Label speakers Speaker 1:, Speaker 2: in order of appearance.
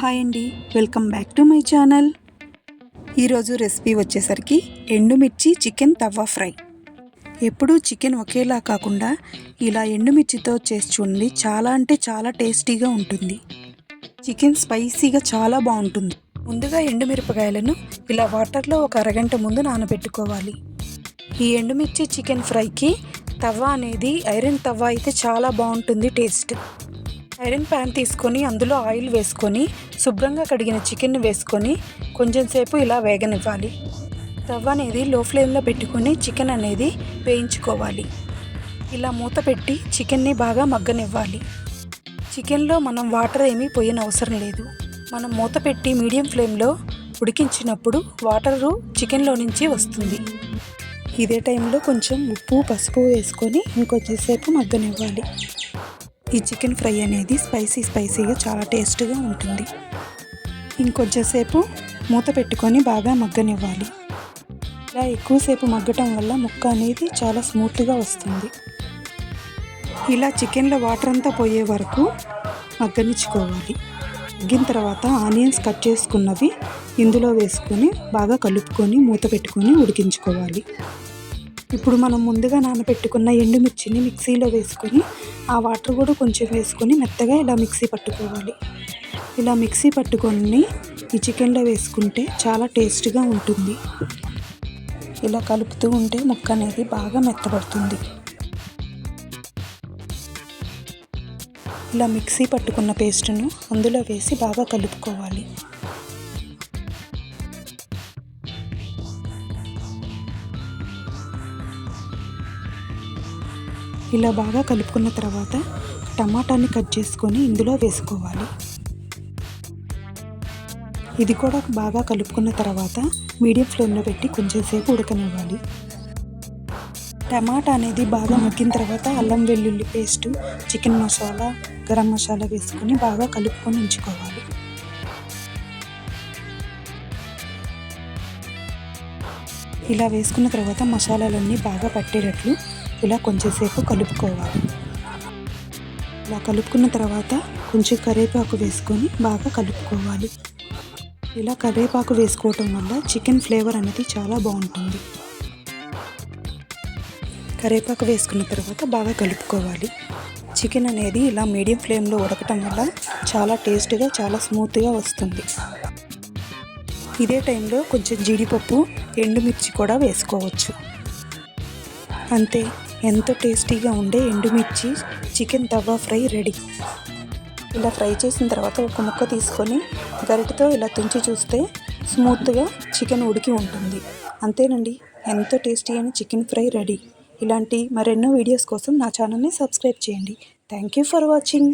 Speaker 1: Hi అండి, welcome back to my channel. ఈరోజు recipe వచ్చేసరికి ఎండుమిర్చి చికెన్ తవ్వ ఫ్రై. ఎప్పుడూ చికెన్ ఒకేలా కాకుండా ఇలా ఎండుమిర్చితో చేసి చూడండి, చాలా అంటే చాలా టేస్టీగా ఉంటుంది. చికెన్ స్పైసీగా చాలా బాగుంటుంది. ముందుగా ఎండుమిరపకాయలను ఇలా వాటర్లో ఒక అరగంట ముందు నానబెట్టుకోవాలి. ఈ ఎండుమిర్చి చికెన్ ఫ్రైకి తవ్వ అనేది ఐరన్ తవ్వ అయితే చాలా బాగుంటుంది టేస్ట్. ఐరన్ ప్యాన్ తీసుకొని అందులో ఆయిల్ వేసుకొని శుభ్రంగా కడిగిన చికెన్ వేసుకొని కొంచెం సేపు ఇలా వేగనివ్వాలి. తవ్వ అనేది లో ఫ్లేమ్లో పెట్టుకొని చికెన్ అనేది వేయించుకోవాలి. ఇలా మూత పెట్టి చికెన్ని బాగా మగ్గనివ్వాలి. చికెన్లో మనం వాటర్ ఏమీ పోయనవసరం లేదు. మనం మూత పెట్టి మీడియం ఫ్లేమ్లో ఉడికించినప్పుడు వాటరు చికెన్లో నుంచి వస్తుంది. ఇదే టైంలో కొంచెం ఉప్పు పసుపు వేసుకొని ఇంకొంచెం సేపు మగ్గనివ్వాలి. ఈ చికెన్ ఫ్రై అనేది స్పైసీగా చాలా టేస్ట్గా ఉంటుంది. ఇంకొంచెం సేపు మూత పెట్టుకొని బాగా మగ్గనివ్వాలి. ఇలా ఎక్కువసేపు మగ్గటం వల్ల ముక్క అనేది చాలా స్మూత్గా వస్తుంది. ఇలా చికెన్లో వాటర్ అంతా పోయే వరకు మగ్గనిచ్చుకోవాలి. మగ్గిన తర్వాత ఆనియన్స్ కట్ చేసుకున్నవి ఇందులో వేసుకొని బాగా కలుపుకొని మూత పెట్టుకొని ఉడికించుకోవాలి. ఇప్పుడు మనం ముందుగా నానబెట్టుకున్న ఎండుమిర్చిని మిక్సీలో వేసుకొని ఆ వాటర్ కూడా కొంచెం వేసుకొని మెత్తగా ఇలా మిక్సీ పట్టుకోవాలి. ఇలా మిక్సీ పట్టుకొని ఈ చికెన్లో వేసుకుంటే చాలా టేస్ట్గా ఉంటుంది. ఇలా కలుపుతూ ఉంటే ముక్క అనేది బాగా మెత్తబడుతుంది. ఇలా మిక్సీ పట్టుకున్న పేస్టును అందులో వేసి బాగా కలుపుకోవాలి. ఇలా బాగా కలుపుకున్న తర్వాత టమాటాని కట్ చేసుకొని ఇందులో వేసుకోవాలి. ఇది కూడా బాగా కలుపుకున్న తర్వాత మీడియం ఫ్లేమ్లో పెట్టి కొంచెం సేపు ఉడకనివ్వాలి. టమాటా అనేది బాగా మగ్గిన తర్వాత అల్లం వెల్లుల్లి పేస్టు, చికెన్ మసాలా, గరం మసాలా వేసుకొని బాగా కలుపుకొని ఉంచుకోవాలి. ఇలా వేసుకున్న తర్వాత మసాలాలన్నీ బాగా పట్టేటట్లు ఇలా కొంచెంసేపు కలుపుకోవాలి. ఇలా కలుపుకున్న తర్వాత కొంచెం కరివేపాకు వేసుకొని బాగా కలుపుకోవాలి. ఇలా కరివేపాకు వేసుకోవటం వల్ల చికెన్ ఫ్లేవర్ అనేది చాలా బాగుంటుంది. కరివేపాకు వేసుకున్న తర్వాత బాగా కలుపుకోవాలి. చికెన్ అనేది ఇలా మీడియం ఫ్లేమ్లో ఉడకటం వల్ల చాలా టేస్ట్గా చాలా స్మూత్గా వస్తుంది. ఇదే టైంలో కొంచెం జీడిపప్పు, ఎండుమిర్చి కూడా వేసుకోవచ్చు. అంతే, ఎంతో టేస్టీగా ఉండే ఎండుమిర్చి చికెన్ తవ్వ ఫ్రై రెడీ. ఇలా ఫ్రై చేసిన తర్వాత ఒక ముక్క తీసుకొని గరిటెతో ఇలా తుంచి చూస్తే స్మూత్గా చికెన్ ఉడికి ఉంటుంది. అంతేనండి, ఎంతో టేస్టీ అయిన చికెన్ ఫ్రై రెడీ. ఇలాంటి మరెన్నో వీడియోస్ కోసం నా ఛానల్ని సబ్స్క్రైబ్ చేయండి. Thank you for watching.